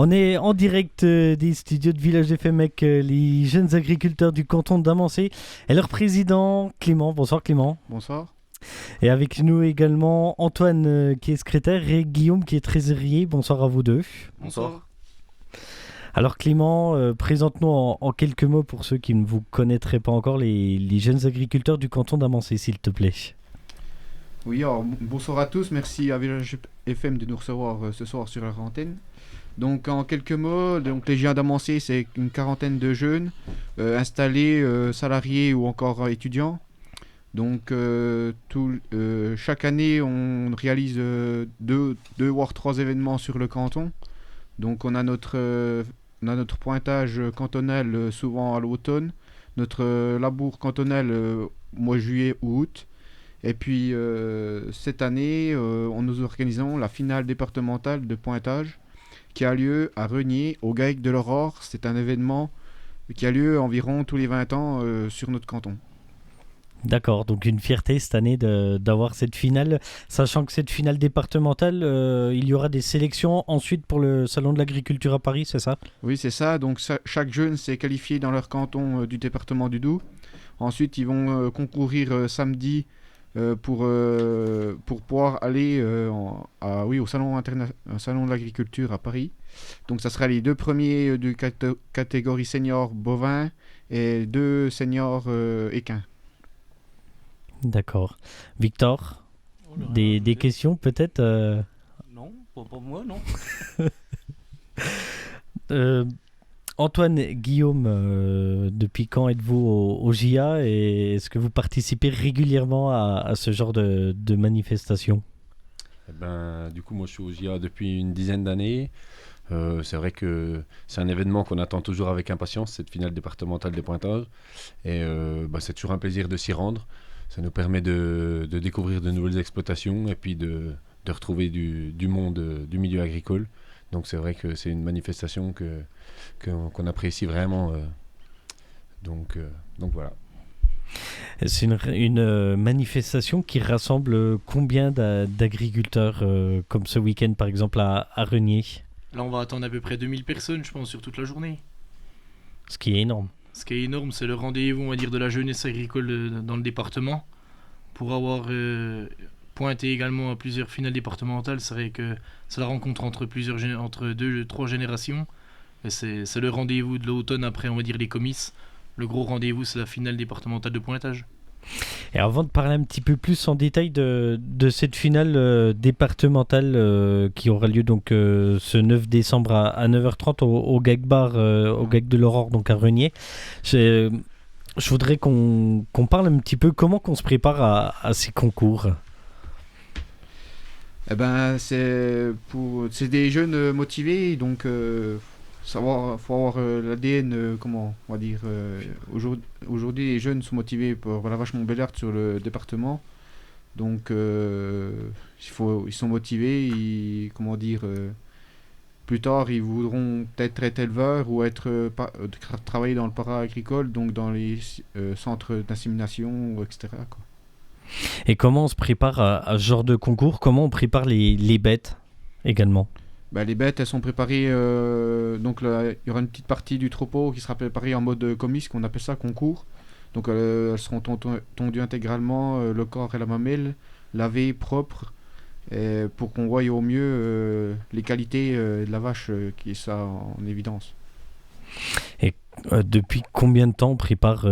On est en direct des studios de Village FM avec les jeunes agriculteurs du canton d'Amancé et leur président Clément. Bonsoir Clément. Bonsoir. Et avec nous également Antoine qui est secrétaire et Guillaume qui est trésorier. Bonsoir à vous deux. Bonsoir. Alors Clément, présente-nous en quelques mots pour ceux qui ne vous connaîtraient pas encore les jeunes agriculteurs du canton d'Amancé, s'il te plaît. Oui, alors bonsoir à tous. Merci à Village FM de nous recevoir ce soir sur leur antenne. Donc en quelques mots, donc les jeunes d'Amancé, c'est une quarantaine de jeunes installés, salariés ou encore étudiants. Donc chaque année, on réalise deux voire trois événements sur le canton. Donc on a notre pointage cantonal souvent à l'automne, notre labour cantonal mois juillet ou août. Et puis cette année, nous organisons la finale départementale de pointage qui a lieu à Renier, au GAEC de l'Aurore. C'est un événement qui a lieu environ tous les 20 ans sur notre canton. D'accord, donc une fierté cette année d'avoir cette finale, sachant que cette finale départementale, il y aura des sélections ensuite pour le Salon de l'Agriculture à Paris, c'est ça ? Oui, c'est ça. Donc chaque jeune s'est qualifié dans leur canton du département du Doubs. Ensuite, ils vont concourir samedi pour pouvoir aller au salon de l'agriculture à Paris. Donc ça sera les deux premiers de catégorie senior bovin et deux seniors équins. D'accord. Victor, des questions peut-être Non, pas pour moi, non. Antoine, Guillaume, depuis quand êtes-vous au JA et est-ce que vous participez régulièrement à ce genre de manifestation ? Du coup, moi je suis au JA depuis une dizaine d'années. C'est vrai que c'est un événement qu'on attend toujours avec impatience, cette finale départementale des pointages. Et c'est toujours un plaisir de s'y rendre. Ça nous permet de découvrir de nouvelles exploitations et puis de retrouver du monde du milieu agricole. Donc c'est vrai que c'est une manifestation qu'on apprécie vraiment. Donc voilà. C'est une manifestation qui rassemble combien d'agriculteurs comme ce week-end par exemple à Renier ? Là, on va attendre à peu près 2000 personnes, je pense, sur toute la journée. Ce qui est énorme. Ce qui est énorme, c'est le rendez-vous, on va dire, de la jeunesse agricole dans le département. Pour avoir pointé également à plusieurs finales départementales, c'est vrai que c'est la rencontre entre 2-3 générations. Et c'est le rendez-vous de l'automne après, on va dire, les comices. Le gros rendez-vous, c'est la finale départementale de pointage. Et avant de parler un petit peu plus en détail de cette finale départementale qui aura lieu donc ce 9 décembre à 9h30 au GAEC Bar, au GAEC de l'Aurore, donc à Renier, je voudrais qu'on parle un petit peu comment qu'on se prépare à ces concours. C'est des jeunes motivés, donc faut avoir l'ADN, comment on va dire. Aujourd'hui, les jeunes sont motivés pour la vache Montbéliard sur le département. Donc, ils sont motivés. Plus tard, ils voudront peut-être être éleveurs ou travailler dans le para-agricole, donc dans les centres d'insémination, etc., quoi. Et comment on se prépare à ce genre de concours ? Comment on prépare les bêtes également ? Les bêtes, elles sont préparées. Donc, il y aura une petite partie du troupeau qui sera préparée en mode comice, qu'on appelle ça concours. Donc, elles seront tondues intégralement, le corps et la mamelle, lavées, propres, pour qu'on voie au mieux les qualités de la vache qui est ça en évidence. Et depuis combien de temps on prépare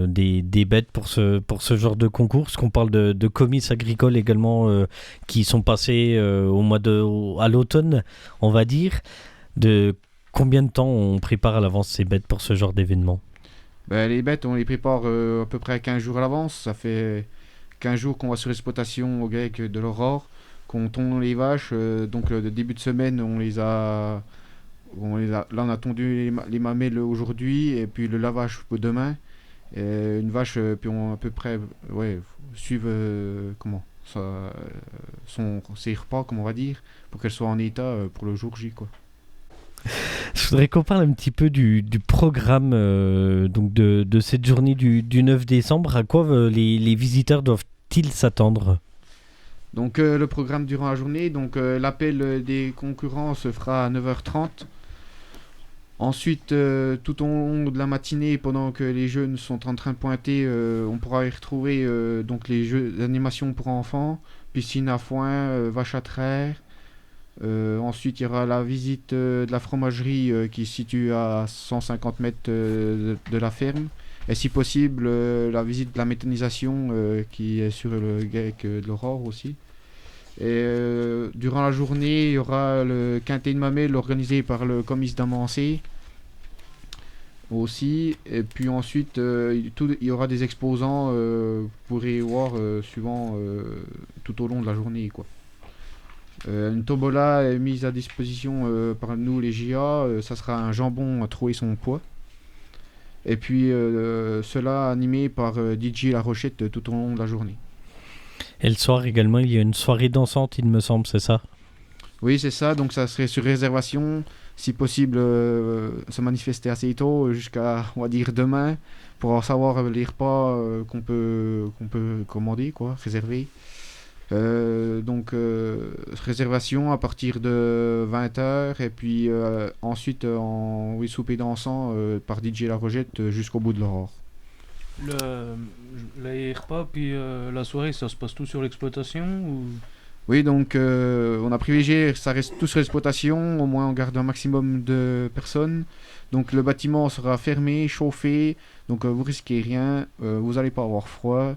des bêtes pour ce genre de concours ? Parce qu'on parle de comices agricoles également qui sont passés à l'automne, on va dire. De combien de temps on prépare à l'avance ces bêtes pour ce genre d'événement ? Les bêtes, on les prépare à peu près 15 jours à l'avance. Ça fait 15 jours qu'on va sur l'exploitation au GAEC de l'Aurore, qu'on tonde les vaches. Donc le début de semaine, là, on a tondu les mamelles aujourd'hui et puis le lavage pour demain. Et une vache, puis on à peu près suivre ses repas, comme on va dire, pour qu'elle soit en état pour le jour J, quoi. Je voudrais qu'on parle un petit peu du programme donc de cette journée du 9 décembre. À quoi les visiteurs doivent-ils s'attendre ? Donc le programme durant la journée, donc l'appel des concurrents se fera à 9h30. Ensuite, tout au long de la matinée, pendant que les jeunes sont en train de pointer, on pourra y retrouver donc les jeux d'animation pour enfants, piscine à foin, vache à traire. Ensuite, il y aura la visite de la fromagerie qui se situe à 150 mètres de la ferme. Et si possible, la visite de la méthanisation qui est sur le GEC de l'Aurore aussi. Et durant la journée, il y aura le quintet de mamelles organisé par le comice d'Amancé aussi. Et puis ensuite, il y aura des exposants vous pourrez voir suivant tout au long de la journée, quoi. Une tombola est mise à disposition par nous les JA. Ça sera un jambon à trouver son poids. Et puis cela animé par DJ La Rochette tout au long de la journée. Et le soir également, il y a une soirée dansante, il me semble, c'est ça? Oui, c'est ça. Donc ça serait sur réservation. Si possible, se manifester assez tôt, jusqu'à, on va dire, demain, pour en savoir les repas qu'on peut commander, quoi, réserver. Donc réservation à partir de 20h et puis ensuite souper dansant par DJ La Rogette jusqu'au bout de l'aurore. Les repas puis la soirée, ça se passe tout sur l'exploitation ou... Oui, donc on a privilégié, ça reste tout sur l'exploitation, au moins on garde un maximum de personnes. Donc le bâtiment sera fermé, chauffé, donc vous risquez rien, vous n'allez pas avoir froid,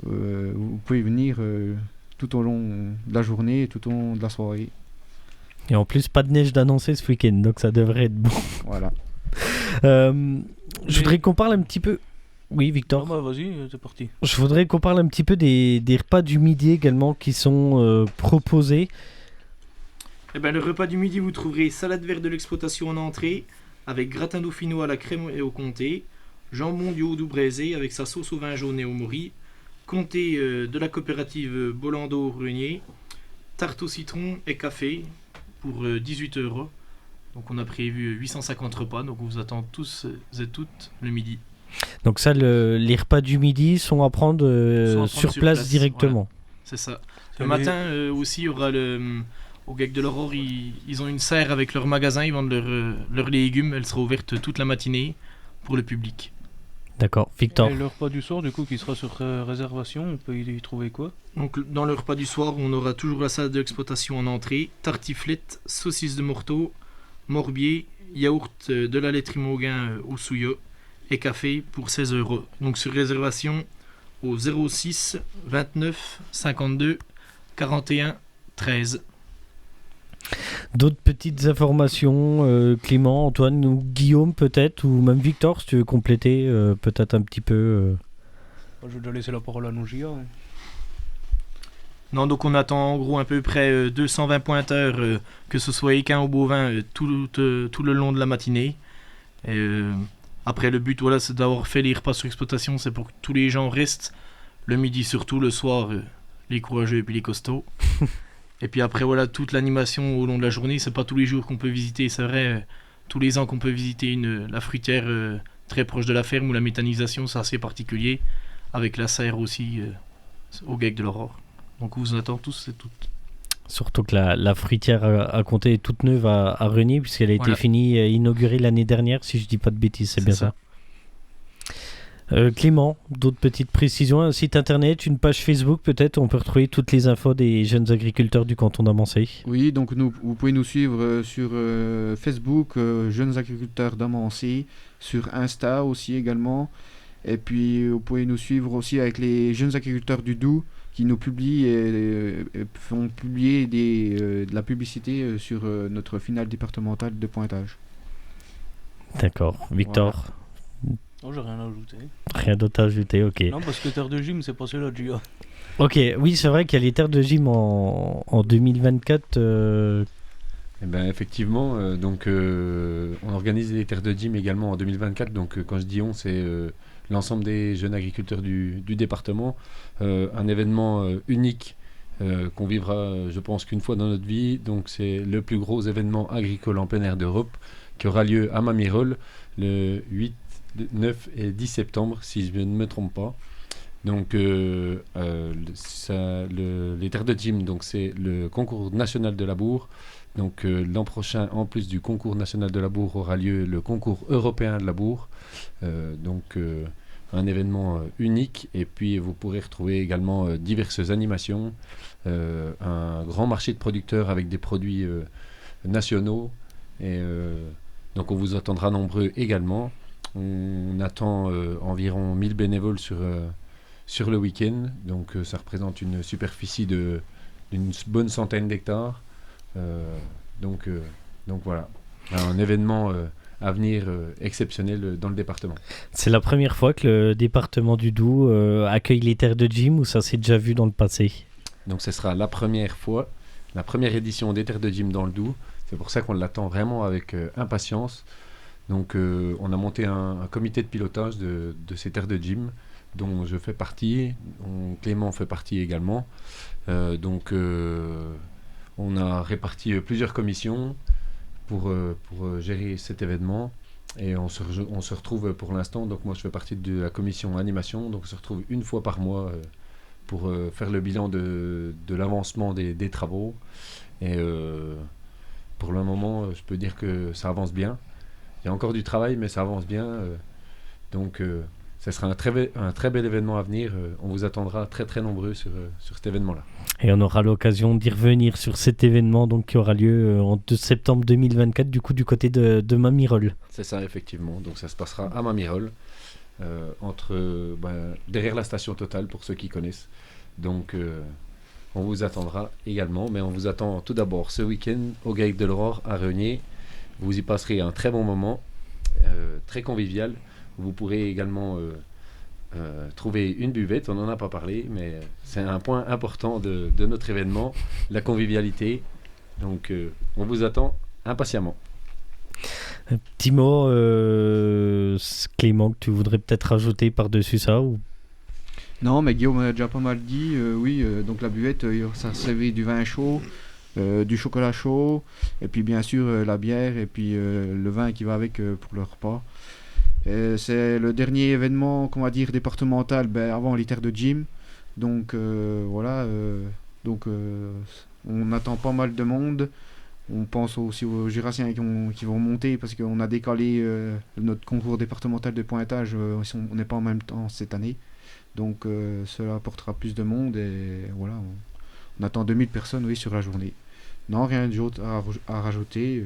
vous pouvez venir tout au long de la journée et tout au long de la soirée. Et en plus, pas de neige d'annoncer ce week-end, donc ça devrait être bon. Voilà. Je voudrais qu'on parle un petit peu... Oui, Victor. Ah bah vas-y, c'est parti. Je voudrais qu'on parle un petit peu des repas du midi également qui sont proposés. Eh ben, le repas du midi, vous trouverez salade verte de l'exploitation en entrée, avec gratin dauphinois à la crème et au comté, jambon du Haut-Doubs braisé avec sa sauce au vin jaune et au mori, comté de la coopérative Bolando-Renier, tarte au citron et café pour 18 €. Donc on a prévu 850 repas, donc on vous attend tous et toutes le midi. Donc ça, les repas du midi sont à prendre, sur place directement. Voilà. C'est ça. Le matin aussi, il y aura au GEC de l'Aurore, ils ont une serre avec leur magasin, ils vendent leurs légumes, elle sera ouverte toute la matinée pour le public. D'accord, Victor. Et le repas du soir, du coup, qui sera sur réservation, on peut y trouver quoi? Donc dans le repas du soir, on aura toujours la salade de l'exploitation en entrée, tartiflette, saucisse de morteau, morbier, yaourt de la laiterie Mauguin au souillot et café pour 16 €. Donc sur réservation au 06 29 52 41 13. D'autres petites informations, Clément, Antoine ou Guillaume peut-être, ou même Victor, si tu veux compléter peut-être un petit peu. Je vais déjà laisser la parole à nos JA. Hein. Non, donc on attend en gros à peu près 220 pointeurs, que ce soit équins ou bovins, tout le long de la matinée. Et, après, le but, voilà, c'est d'avoir fait les repas sur exploitation, c'est pour que tous les gens restent le midi, surtout le soir, les courageux et puis les costauds. Et puis après, voilà, toute l'animation au long de la journée, c'est pas tous les jours qu'on peut visiter, c'est vrai, tous les ans qu'on peut visiter la fruitière très proche de la ferme, ou la méthanisation, c'est assez particulier, avec la serre aussi au GEC de l'Aurore. Donc on vous attend tous et toutes. Surtout que la fruitière à Comté est toute neuve à Renier, puisqu'elle a été finie, inaugurée l'année dernière, si je dis pas de bêtises, c'est bien ça. Clément, d'autres petites précisions, un site internet, une page Facebook peut-être, on peut retrouver toutes les infos des jeunes agriculteurs du canton d'Amancé. Oui, donc vous pouvez nous suivre sur Facebook, Jeunes agriculteurs d'Amancé, sur Insta aussi également, et puis vous pouvez nous suivre aussi avec les jeunes agriculteurs du Doubs, qui nous publient et font publier de la publicité sur notre finale départementale de pointage. D'accord. Victor? Voilà. Non, j'ai rien à ajouter. Rien d'autre à ajouter, ok. Non, parce que terre de gym, c'est pas celle-là, JA. Ok, oui, c'est vrai qu'il y a les terres de gym en 2024. Eh ben, effectivement, donc on organise les terres de gym également en 2024. Donc quand je dis on, c'est l'ensemble des jeunes agriculteurs du département. Un événement unique qu'on vivra, je pense, qu'une fois dans notre vie. Donc c'est le plus gros événement agricole en plein air d'Europe qui aura lieu à Mamirol le 8, 9 et 10 septembre, si je ne me trompe pas. Donc les terres de gym, donc c'est le concours national de labour. Donc l'an prochain, en plus du concours national de labour, aura lieu le concours européen de labour. Un événement unique. Et puis vous pourrez retrouver également diverses animations, un grand marché de producteurs avec des produits nationaux. Et donc on vous attendra nombreux également. On attend environ 1000 bénévoles sur le week-end. Donc ça représente une superficie d'une bonne centaine d'hectares. Donc voilà, un événement à venir exceptionnel dans le département. C'est la première fois que le département du Doubs accueille les terres de gym, ou ça s'est déjà vu dans le passé? Donc ce sera la première fois, la première édition des terres de gym dans le Doubs. C'est pour ça qu'on l'attend vraiment avec impatience. Donc on a monté un comité de pilotage de ces terres de gym dont je fais partie, dont Clément fait partie également. On a réparti plusieurs commissions pour gérer cet événement, et on se retrouve pour l'instant. Donc moi je fais partie de la commission animation, donc on se retrouve une fois par mois pour faire le bilan de l'avancement des travaux. Et pour le moment je peux dire que ça avance bien. Il y a encore du travail, mais ça avance bien. Ce sera un très bel événement à venir. On vous attendra très très nombreux sur cet événement-là. Et on aura l'occasion d'y revenir sur cet événement donc, qui aura lieu en septembre 2024 du côté de Mamirol. C'est ça, effectivement. Donc ça se passera à Mamirol, derrière la station Total pour ceux qui connaissent. Donc on vous attendra également, mais on vous attend tout d'abord ce week-end au GAEC de l'Aurore à Renier. Vous y passerez un très bon moment, très convivial. Vous pourrez également trouver une buvette, on n'en a pas parlé, mais c'est un point important de notre événement, la convivialité. Donc on vous attend impatiemment. Un petit mot, Clément, que tu voudrais peut-être rajouter par-dessus ça ou... Non, mais Guillaume a déjà pas mal dit. Oui, donc la buvette, ça servait du vin chaud, du chocolat chaud, et puis bien sûr la bière, et puis le vin qui va avec pour le repas. C'est le dernier événement, qu'on va dire, départemental avant les terres de gym. Donc voilà, on attend pas mal de monde. On pense aussi aux Jurassiens qui vont monter, parce qu'on a décalé notre concours départemental de pointage. On n'est pas en même temps cette année. Donc cela apportera plus de monde, et voilà, on attend 2000 personnes sur la journée. Non, rien d'autre à rajouter.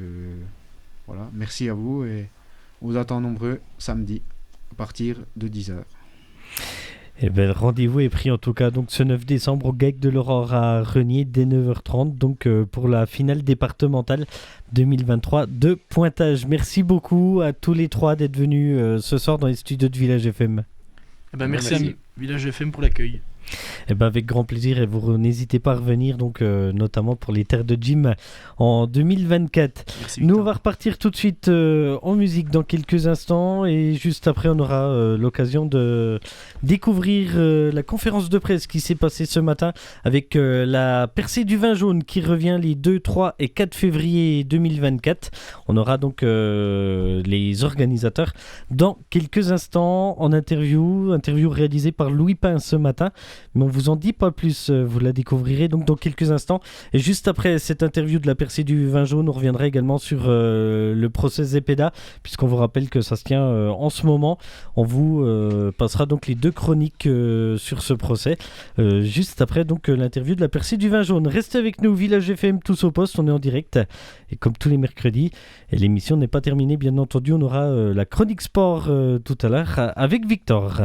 Voilà, merci à vous, et on vous attend nombreux samedi à partir de 10h. Eh ben, le rendez-vous est pris en tout cas donc ce 9 décembre au GAEC de l'Aurore à Renier dès 9h30 donc pour la finale départementale 2023 de pointage. Merci beaucoup à tous les trois d'être venus ce soir dans les studios de Village FM. Merci à Village FM pour l'accueil. Eh ben avec grand plaisir, et vous n'hésitez pas à revenir donc notamment pour les terres de gym en 2024. Merci, Nous on va repartir tout de suite en musique dans quelques instants, et juste après on aura l'occasion de découvrir la conférence de presse qui s'est passée ce matin avec la percée du vin jaune qui revient les 2, 3 et 4 février 2024. On aura donc les organisateurs dans quelques instants en interview réalisée par Louis Pain ce matin. Mais on vous en dit pas plus, vous la découvrirez donc dans quelques instants. Et juste après cette interview de la percée du vin jaune, on reviendra également sur le procès Zepeda, puisqu'on vous rappelle que ça se tient en ce moment. On vous passera donc les deux chroniques sur ce procès, juste après donc l'interview de la percée du vin jaune. Restez avec nous, Village FM, tous au poste, on est en direct, et comme tous les mercredis, et l'émission n'est pas terminée bien entendu, on aura la chronique sport tout à l'heure avec Victor.